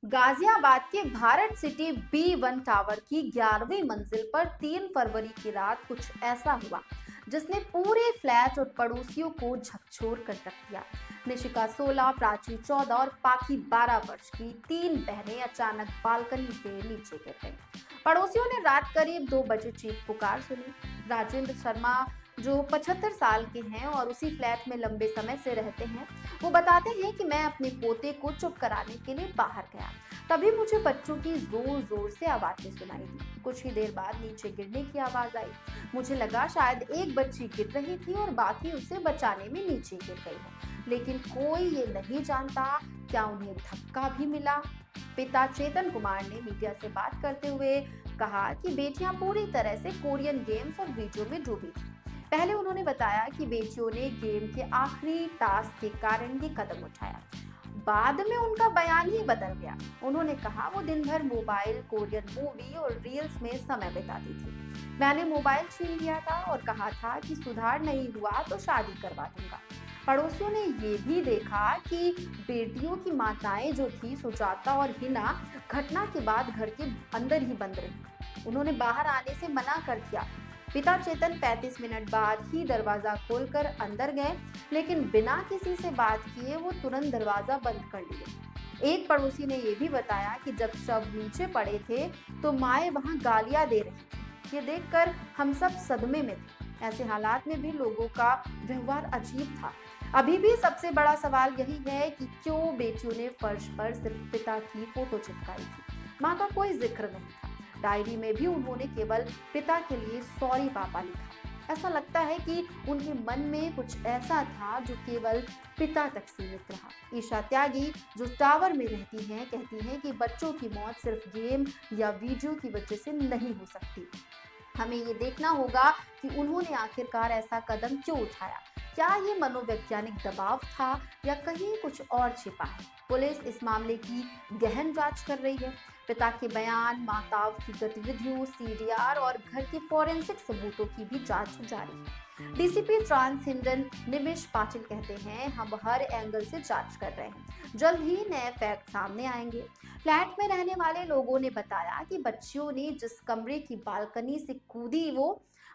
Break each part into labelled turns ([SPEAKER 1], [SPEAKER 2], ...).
[SPEAKER 1] गाजियाबाद के Bharat city B1 tower की 11वीं मंजिल पर 3 फरवरी की रात कुछ ऐसा हुआ जिसने पूरे फ्लैट और पड़ोसियों को झकझोर कर रख दिया। निशिका 16, प्राची 14 और पाखी 12 वर्ष की तीन बहनें अचानक बालकनी से नीचे गिर गईं। पड़ोसियों ने रात करीब 2 बजे चीख पुकार सुनी। राजेंद्र शर्मा, जो 75 साल के हैं और उसी फ्लैट में लंबे समय से रहते हैं, वो बताते हैं कि मैं अपने पोते को चुप कराने के लिए बाहर गया। तभी मुझे बच्चों की जोर जोर से आवाजें सुनाई दी। कुछ ही देर बाद नीचे गिरने की आवाज आई। मुझे लगा शायद एक बच्ची गिर रही थी और बाकी उसे बचाने में नीचे गिर गई हो, लेकिन कोई ये नहीं जानता क्या उन्हें धक्का भी मिला। पिता चेतन कुमार ने मीडिया से बात करते हुए कहा कि बेटियां पूरी तरह से कोरियन गेम्स और वीडियो में डूबी थी। पहले उन्होंने बताया कि बेटियों ने गेम के आखिरी टास्क के कारण ये कदम उठाया। बाद में उनका बयान ही बदल गया। उन्होंने कहा वो दिन भर मोबाइल, कोरियन मूवी और रील्स में समय बिताती थी। मैंने मोबाइल छीन लिया था और कहा था कि सुधार नहीं हुआ तो शादी करवा दूंगा। पड़ोसियों ने ये भी देखा कि बेटियों की माताएं जो थी सुजाता और हिना घटना के बाद घर के अंदर ही बंद रही। उन्होंने बाहर आने से मना कर दिया। पिता चेतन 35 मिनट बाद ही दरवाजा खोलकर अंदर गए, लेकिन बिना किसी से बात किए वो तुरंत दरवाजा बंद कर लिए। एक पड़ोसी ने यह भी बताया कि जब शव नीचे पड़े थे तो माएं वहां गालियां दे रही थी। ये देखकर हम सब सदमे में थे। ऐसे हालात में भी लोगों का व्यवहार अजीब था। अभी भी सबसे बड़ा सवाल यही है कि क्यों बेटियों ने फर्श पर सिर्फ पिता की फोटो चिपकाई थी, माँ का कोई जिक्र नहीं था। डायरी में भी उन्होंने केवल पिता के लिए सॉरी पापा लिखा। ऐसा लगता है कि उनके मन में कुछ ऐसा था जो केवल पिता तक सीमित रहा। ईशा त्यागी, जो टावर में रहती हैं, कहती हैं कि बच्चों की मौत सिर्फ गेम या वीडियो की वजह से नहीं हो सकती। हमें ये देखना होगा कि उन्होंने आखिरकार ऐसा कदम क्यों उठाया। क्या ये मनोवैज्ञानिक दबाव था या कहीं कुछ और छिपा है? पुलिस इस मामले की गहन जांच कर रही है। पिता के बयान, माताओं की गतिविधियों, सीडीआर और घर के फॉरेंसिक सबूतों की भी जांच जारी है। डीसीपी ट्रांस हिंडन निमिष पाटिल कहते हैं, हम हर एंगल से जांच कर रहे हैं। जल्द ही नए फैक्ट सामने आएंगे। फ्लैट में रहने वाले लोगों ने बताया कि बच्चियों ने जिस कमरे की बालकनी से कूदी वो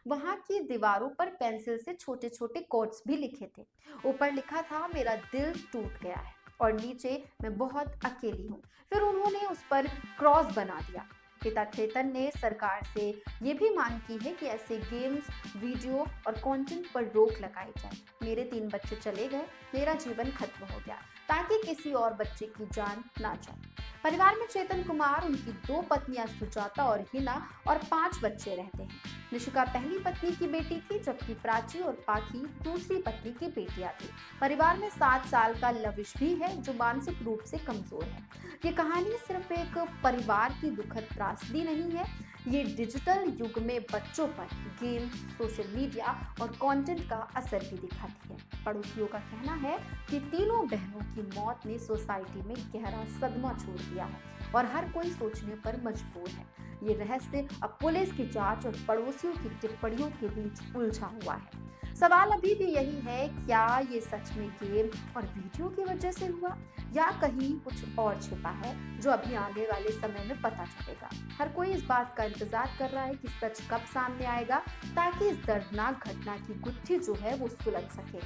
[SPEAKER 1] वहां की दीवारों पर पेंसिल से छोटे छोटे कोट्स भी लिखे थे। ऊपर लिखा था, मेरा दिल टूट गया है, और नीचे, मैं बहुत अकेली हूँ। फिर उन्होंने उस पर क्रॉस बना दिया। पिता चेतन ने सरकार से ये भी मांग की है कि ऐसे गेम्स, वीडियो और कंटेंट पर रोक लगाई जाए। मेरे 3 बच्चे चले गए, मेरा जीवन खत्म हो गया, ताकि किसी और बच्चे की जान ना जाए। परिवार में चेतन कुमार, उनकी 2 पत्नियां सुजाता और हिना और 5 बच्चे रहते हैं। निशिका पहली पत्नी की बेटी थी, जबकि प्राची और पाखी दूसरी पत्नी की बेटियां थी। परिवार में 7 साल का लविश भी है, जो मानसिक रूप से कमजोर है। ये कहानी सिर्फ एक परिवार की दुखद त्रासदी नहीं है, ये डिजिटल युग में बच्चों पर गेम, सोशल मीडिया और कंटेंट का असर भी दिखाती है। पड़ोसियों का कहना है कि तीनों बहनों की मौत ने सोसाइटी में गहरा सदमा छोड़ दिया है और हर कोई सोचने पर मजबूर है। ये रहस्य अब पुलिस की जांच और पड़ोसियों की टिप्पणियों के बीच उलझा हुआ है। सवाल अभी भी यही है, क्या ये सच में गेम और वीडियो की वजह से हुआ या कहीं कुछ और छिपा है जो अभी आने वाले समय में पता चलेगा। हर कोई इस बात का इंतजार कर रहा है कि सच कब सामने आएगा, ताकि इस दर्दनाक घटना की गुत्थी जो है वो सुलझ सके।